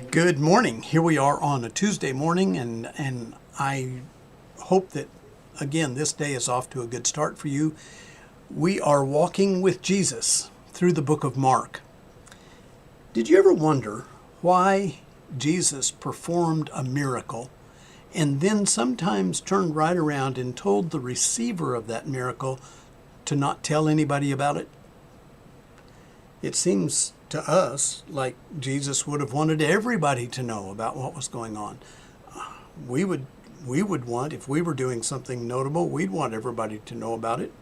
Good morning. Here we are on a Tuesday morning, and I hope that, again, this day is off to a good start for you. We are walking with Jesus through the book of Mark. Did you ever wonder why Jesus performed a miracle and then sometimes turned right around and told the receiver of that miracle to not tell anybody about it? It seems to us like Jesus would have wanted everybody to know about what was going on. We would want, if we were doing something notable, we'd want everybody to know about it.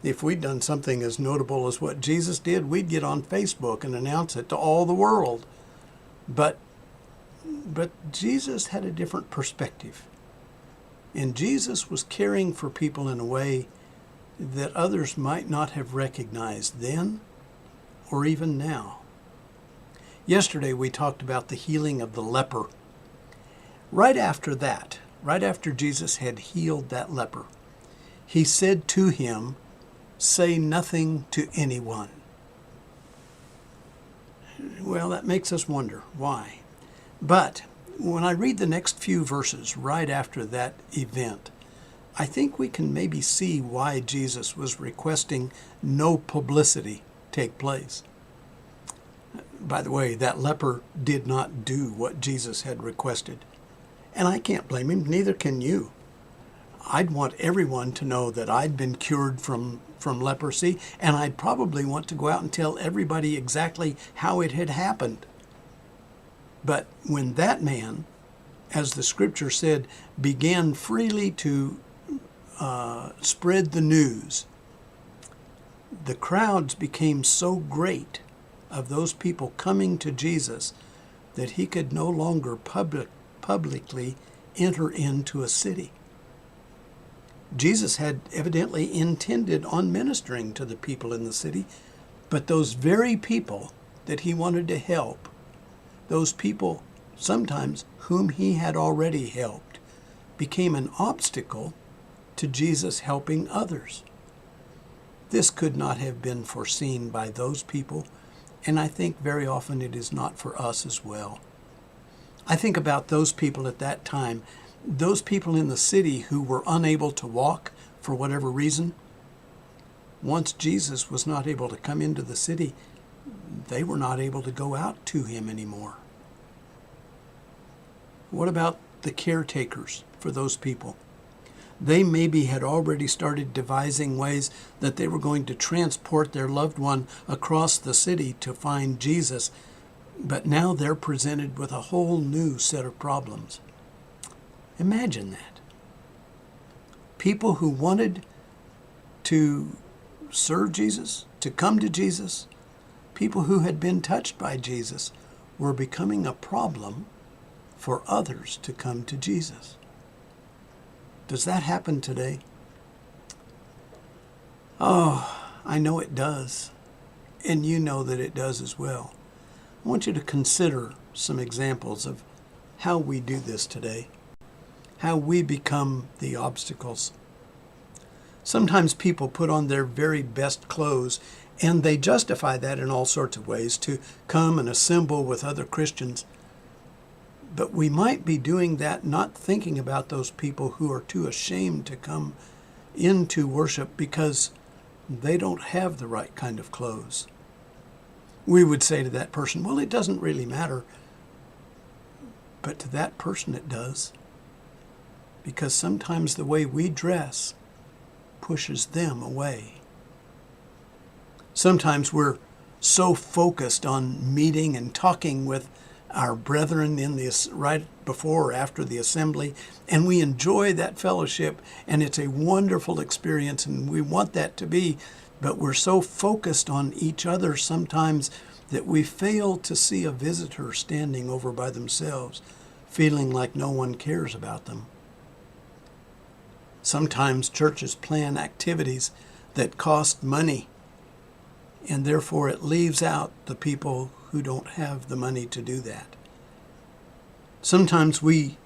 If we'd done something as notable as what Jesus did, we'd get on Facebook and announce it to all the world. But Jesus had a different perspective. And Jesus was caring for people in a way that others might not have recognized then or even now. Yesterday we talked about the healing of the leper. Right after that, right after Jesus had healed that leper, he said to him, "Say nothing to anyone." Well, that makes us wonder why. But when I read the next few verses right after that event, I think we can maybe see why Jesus was requesting no publicity take place. By the way, that leper did not do what Jesus had requested. And I can't blame him, neither can you. I'd want everyone to know that I'd been cured from leprosy, and I'd probably want to go out and tell everybody exactly how it had happened. But when that man, as the scripture said, began freely to spread the news, the crowds became so great of those people coming to Jesus that he could no longer publicly enter into a city. Jesus had evidently intended on ministering to the people in the city, but those very people that he wanted to help, those people sometimes whom he had already helped, became an obstacle to Jesus helping others. This could not have been foreseen by those people, and I think very often it is not for us as well. I think about those people at that time, those people in the city who were unable to walk for whatever reason. Once Jesus was not able to come into the city, they were not able to go out to him anymore. What about the caretakers for those people? They maybe had already started devising ways that they were going to transport their loved one across the city to find Jesus, but now they're presented with a whole new set of problems. Imagine that. People who wanted to serve Jesus, to come to Jesus, people who had been touched by Jesus, were becoming a problem for others to come to Jesus. Does that happen today? Oh, I know it does. And you know that it does as well. I want you to consider some examples of how we do this today, how we become the obstacles. Sometimes people put on their very best clothes, and they justify that in all sorts of ways to come and assemble with other Christians. But we might be doing that not thinking about those people who are too ashamed to come into worship because they don't have the right kind of clothes. We would say to that person, well, it doesn't really matter. But to that person it does. Because sometimes the way we dress pushes them away. Sometimes we're so focused on meeting and talking with our brethren in this right before or after the assembly, and we enjoy that fellowship, and it's a wonderful experience, and we want that to be, but we're so focused on each other sometimes that we fail to see a visitor standing over by themselves, feeling like no one cares about them. Sometimes churches plan activities that cost money, and therefore it leaves out the people who don't have the money to do that. Sometimes we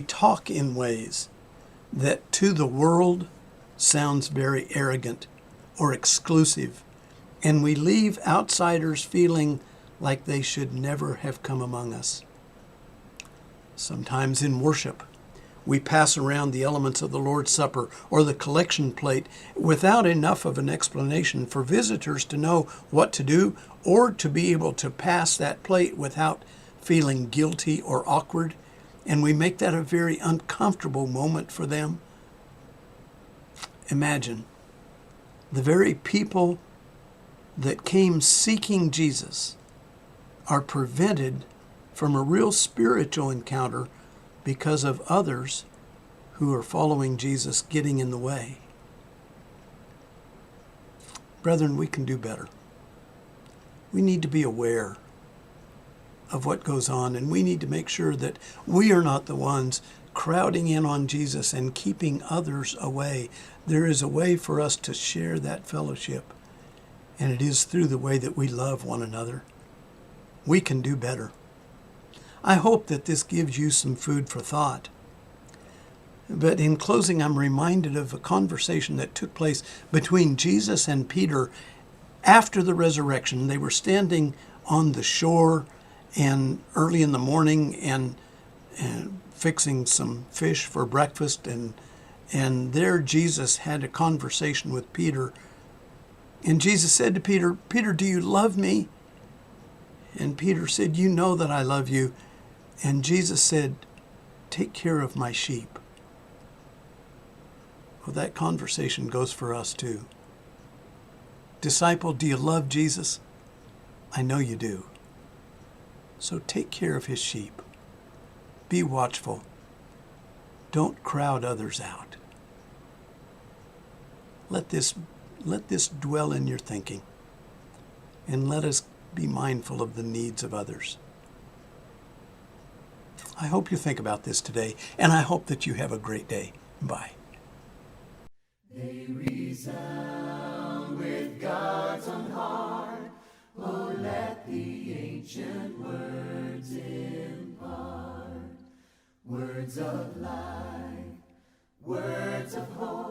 talk in ways that to the world sounds very arrogant or exclusive, and we leave outsiders feeling like they should never have come among us. Sometimes in worship, we pass around the elements of the Lord's Supper or the collection plate without enough of an explanation for visitors to know what to do or to be able to pass that plate without feeling guilty or awkward, and we make that a very uncomfortable moment for them. Imagine the very people that came seeking Jesus are prevented from a real spiritual encounter because of others who are following Jesus getting in the way. Brethren, we can do better. We need to be aware of what goes on, and we need to make sure that we are not the ones crowding in on Jesus and keeping others away. There is a way for us to share that fellowship, and it is through the way that we love one another. We can do better. I hope that this gives you some food for thought. But in closing, I'm reminded of a conversation that took place between Jesus and Peter after the resurrection. They were standing on the shore and early in the morning and fixing some fish for breakfast, and there Jesus had a conversation with Peter. And Jesus said to Peter, "Peter, do you love me?" And Peter said, "You know that I love you." And Jesus said, "Take care of my sheep." Well, that conversation goes for us too. Disciple, do you love Jesus? I know you do. So take care of his sheep. Be watchful. Don't crowd others out. Let this dwell in your thinking, and let us be mindful of the needs of others. I hope you think about this today, and I hope that you have a great day. Bye. They resound with God's own heart. Oh, let the ancient words impart. Words of life, words of hope.